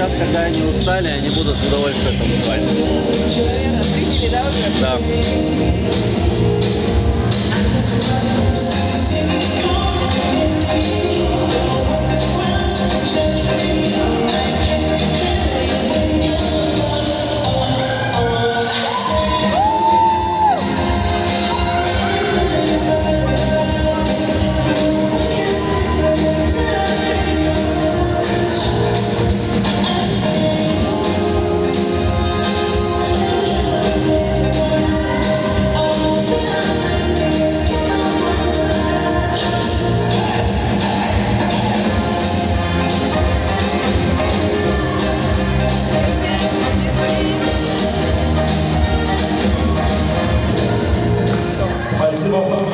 раз, когда они устали, они будут в удовольствие танцевать. Наверное, зрители, да, уже? Да. Спасибо.